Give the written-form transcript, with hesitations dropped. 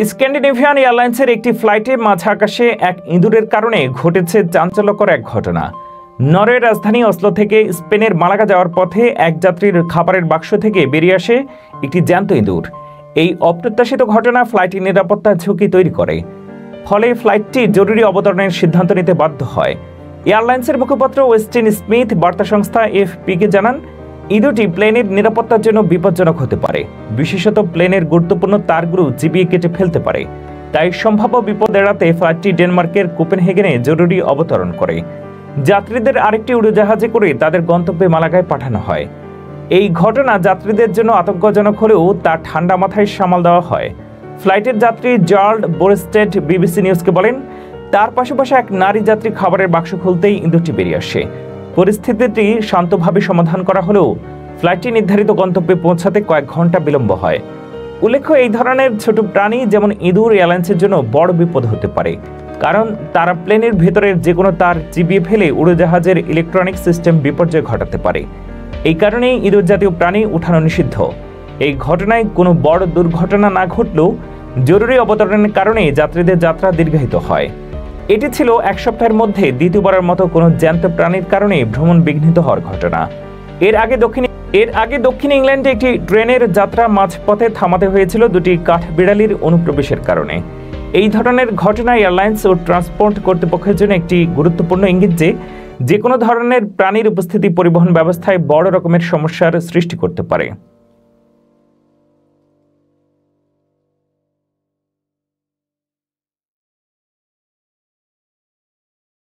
Scandinavian এয়ারলাইন্সের একটি ফ্লাইটে মাঝ আকাশে এক ইঁদুরের কারণে ঘটেছে চাঞ্চল্যকর এক ঘটনা। নরওয়ের রাজধানী অসলো থেকে স্পেনের মালাগা যাওয়ার পথে এক যাত্রীর খাবারের বাক্স থেকে বেরিয়ে আসে একটি জ্যান্ত ইঁদুর। এই অপ্রত্যাশিত ঘটনা ফ্লাইটের নিরাপত্তা ঝুঁকি তৈরি করে, ফলে ফ্লাইটটি জরুরি অবতরণের সিদ্ধান্ত নিতে বাধ্য হয়। এয়ারলাইন্সের মুখপাত্র ওয়েস্টিন স্মিথ বার্তা সংস্থা এফপিকে জানান, ইঁদুরটি প্লেনের নিরাপত্তার জন্য বিপজ্জনক হতে পারে, বিশেষত প্লেনের গুরুত্বপূর্ণ তারগুলো চিবিয়ে কেটে ফেলতে পারে। তাই সম্ভাব্য বিপদ এড়াতে ফ্লাইটটি ডেনমার্কের কোপেনহেগেনে জরুরি অবতরণ করে। যাত্রীদের আরেকটি উড়োজাহাজে করে তাদের গন্তব্যে মালাগায় পাঠানো হয়। এই ঘটনা যাত্রীদের জন্য আতঙ্কজনক হলেও তা ঠান্ডা মাথায় সামাল দেওয়া হয়। ফ্লাইটের যাত্রী জার্ল্ড বোরেস্টেড বিবিসি নিউজকে বলেন, তার পাশাপাশি এক নারী যাত্রী খাবারের বাক্স খুলতেই ইঁদুরটি বেরিয়ে আসে। পরিস্থিতিটি শান্তভাবে সমাধান করা হলেও ফ্লাইটটি নির্ধারিত গন্তব্যে পৌঁছাতে কয়েক ঘন্টা বিলম্ব হয়। উল্লেখ্য, এই ধরনের ছোট প্রাণী যেমন ইঁদুর এয়ারলাইন্সের জন্য বড় বিপদ হতে পারে, কারণ তারা প্লেনের ভেতরের যে কোনো তার চিবিয়ে ফেলে উড়োজাহাজের ইলেকট্রনিক সিস্টেম বিপর্যয় ঘটাতে পারে। এই কারণেই ইঁদুর জাতীয় প্রাণী উঠানো নিষিদ্ধ। এই ঘটনায় কোনো বড় দুর্ঘটনা না ঘটলেও জরুরি অবতরণের কারণে যাত্রীদের যাত্রা দীর্ঘায়িত হয়। এটি ছিল এক সপ্তাহের মধ্যে দ্বিতীয়বারের মতো কোনো জ্যান্ত প্রাণীর কারণে ভ্রমণ বিঘ্নিত হওয়ার ঘটনা। এর আগে দক্ষিণ ইংল্যান্ডে একটি ট্রেনের যাত্রা মাঝপথে থামাতে হয়েছিল দুটি কাঠবিড়ালির অনুপ্রবেশের কারণে। এই ধরনের ঘটনা এয়ারলাইন্স ও ট্রান্সপোর্ট কর্তৃপক্ষের জন্য একটি গুরুত্বপূর্ণ ইঙ্গিত যে কোনো ধরনের প্রাণীর উপস্থিতি পরিবহন ব্যবস্থায় বড় রকমের সমস্যার সৃষ্টি করতে পারে।